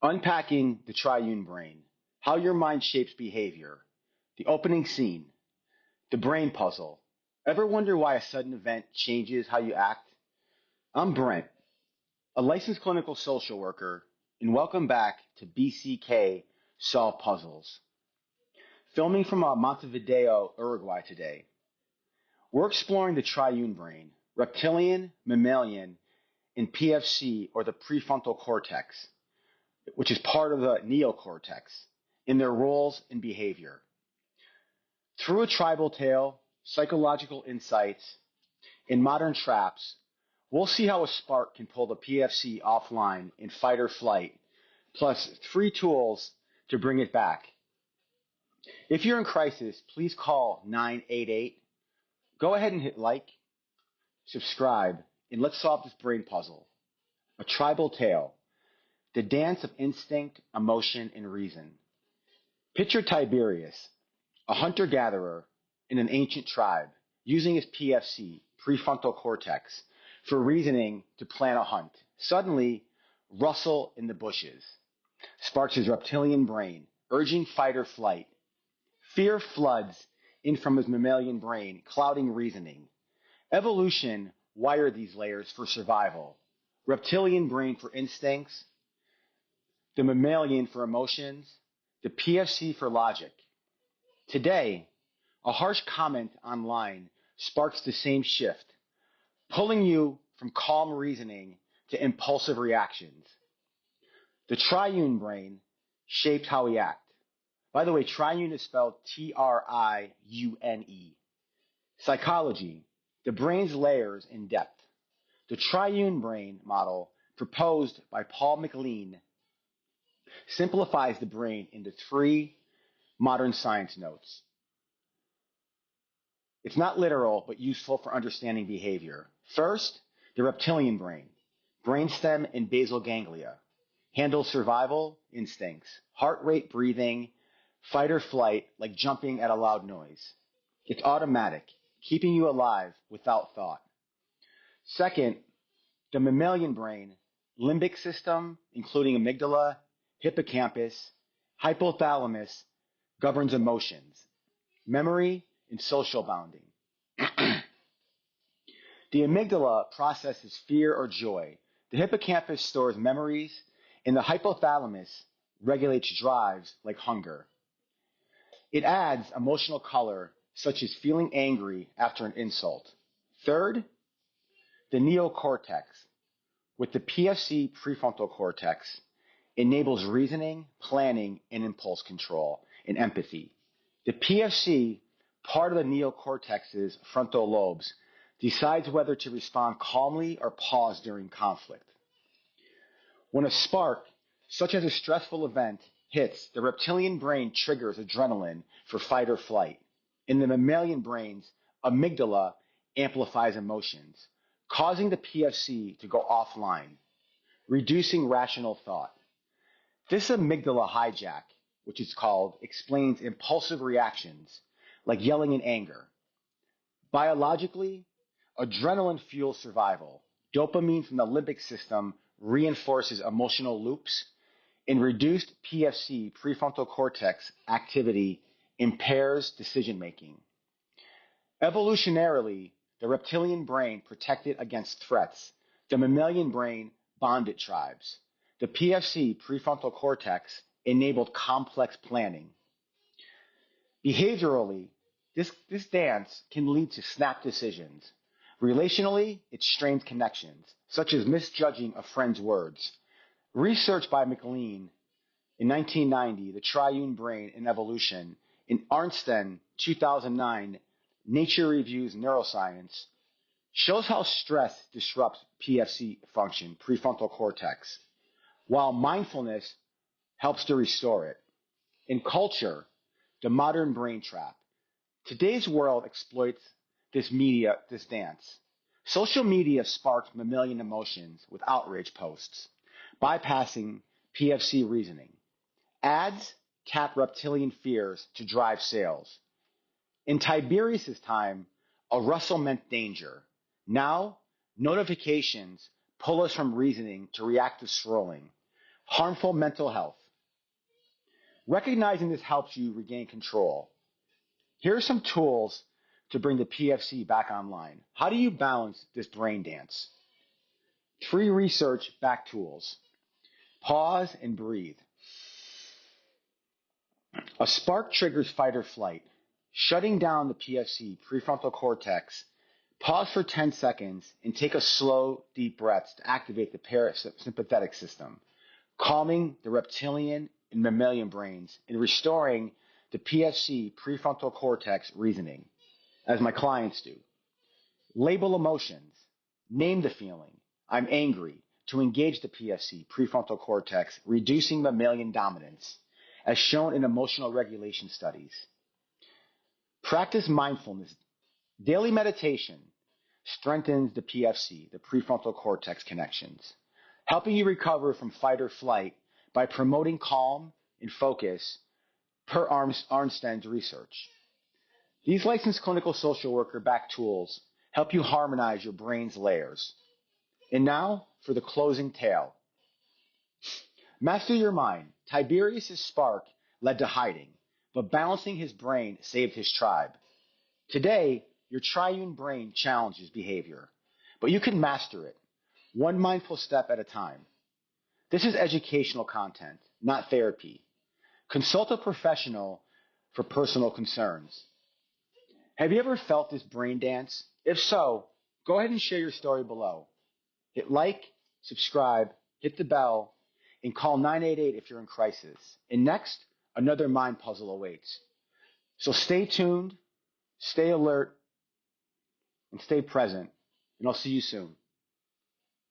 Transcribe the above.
Unpacking the Triune Brain, How Your Mind Shapes Behavior, the opening scene, the brain puzzle. Ever wonder why a sudden event changes how you act? I'm Brent, a licensed clinical social worker, and welcome back to BCK Solve Puzzles. Filming from Montevideo, Uruguay today. We're exploring the Triune Brain, reptilian, mammalian, and PFC, or the prefrontal cortex, which is part of the neocortex, in their roles and behavior. Through a tribal tale, psychological insights, and modern traps, we'll see how a spark can pull the PFC offline in fight or flight, plus 3 tools to bring it back. If you're in crisis, please call 988. Go ahead and hit like, subscribe, and let's solve this brain puzzle. A tribal tale. The dance of instinct, emotion, and reason. Picture Tiberius, a hunter-gatherer in an ancient tribe, using his PFC, prefrontal cortex, for reasoning to plan a hunt. Suddenly, rustle in the bushes sparks his reptilian brain, urging fight or flight. Fear floods in from his mammalian brain, clouding reasoning. Evolution wired these layers for survival. Reptilian brain for instincts, the mammalian for emotions, the PFC for logic. Today, a harsh comment online sparks the same shift, pulling you from calm reasoning to impulsive reactions. The triune brain shapes how we act. By the way, triune is spelled Triune. Psychology, the brain's layers in depth. The triune brain model, proposed by MacLean, simplifies the brain into 3 modern science notes. It's not literal, but useful for understanding behavior. First, the reptilian brain, brainstem and basal ganglia, handles survival instincts, heart rate, breathing, fight or flight, like jumping at a loud noise. It's automatic, keeping you alive without thought. Second, the mammalian brain, limbic system, including amygdala, hippocampus, hypothalamus, governs emotions, memory, and social bonding. The amygdala processes fear or joy. The hippocampus stores memories, and the hypothalamus regulates drives like hunger. It adds emotional color, such as feeling angry after an insult. Third, the neocortex, with the PFC prefrontal cortex, enables reasoning, planning, and impulse control, and empathy. The PFC, part of the neocortex's frontal lobes, decides whether to respond calmly or pause during conflict. When a spark, such as a stressful event, hits, the reptilian brain triggers adrenaline for fight or flight. In the mammalian brain's amygdala amplifies emotions, causing the PFC to go offline, reducing rational thought. This amygdala hijack, which is called, explains impulsive reactions like yelling in anger. Biologically, adrenaline fuels survival. Dopamine from the limbic system reinforces emotional loops, and reduced PFC prefrontal cortex activity impairs decision making. Evolutionarily, the reptilian brain protected against threats. The mammalian brain bonded tribes. The PFC prefrontal cortex enabled complex planning. Behaviorally, this dance can lead to snap decisions. Relationally, it strains connections, such as misjudging a friend's words. Research by MacLean in 1990, The Triune Brain and Evolution, in Arnsten, 2009, Nature Reviews Neuroscience, shows how stress disrupts PFC function, prefrontal cortex, while mindfulness helps to restore it. In culture, the modern brain trap. Today's world exploits this dance. Social media sparks mammalian emotions with outrage posts, bypassing PFC reasoning. Ads tap reptilian fears to drive sales. In Tiberius' time, a rustle meant danger. Now, notifications pull us from reasoning to reactive scrolling. Harmful mental health. Recognizing this helps you regain control. Here are some tools to bring the PFC back online. How do you balance this brain dance? 3 research back tools. Pause and breathe. A spark triggers fight or flight. Shutting down the PFC, prefrontal cortex. Pause for 10 seconds and take a slow, deep breath to activate the parasympathetic system, calming the reptilian and mammalian brains and restoring the PFC, prefrontal cortex reasoning, as my clients do. Label emotions. Name the feeling. I'm angry, to engage the PFC, prefrontal cortex, reducing mammalian dominance, as shown in emotional regulation studies. Practice mindfulness. Daily meditation strengthens the PFC, the prefrontal cortex connections, helping you recover from fight or flight by promoting calm and focus per Arnsten's research. These licensed clinical social worker backed tools help you harmonize your brain's layers. And now for the closing tale. Master your mind. Tiberius' spark led to hiding, but balancing his brain saved his tribe. Today, your triune brain challenges behavior, but you can master it, one mindful step at a time. This is educational content, not therapy. Consult a professional for personal concerns. Have you ever felt this brain dance? If so, go ahead and share your story below. Hit like, subscribe, hit the bell, and call 988 if you're in crisis. And next, another mind puzzle awaits. So stay tuned, stay alert, and stay present, and I'll see you soon.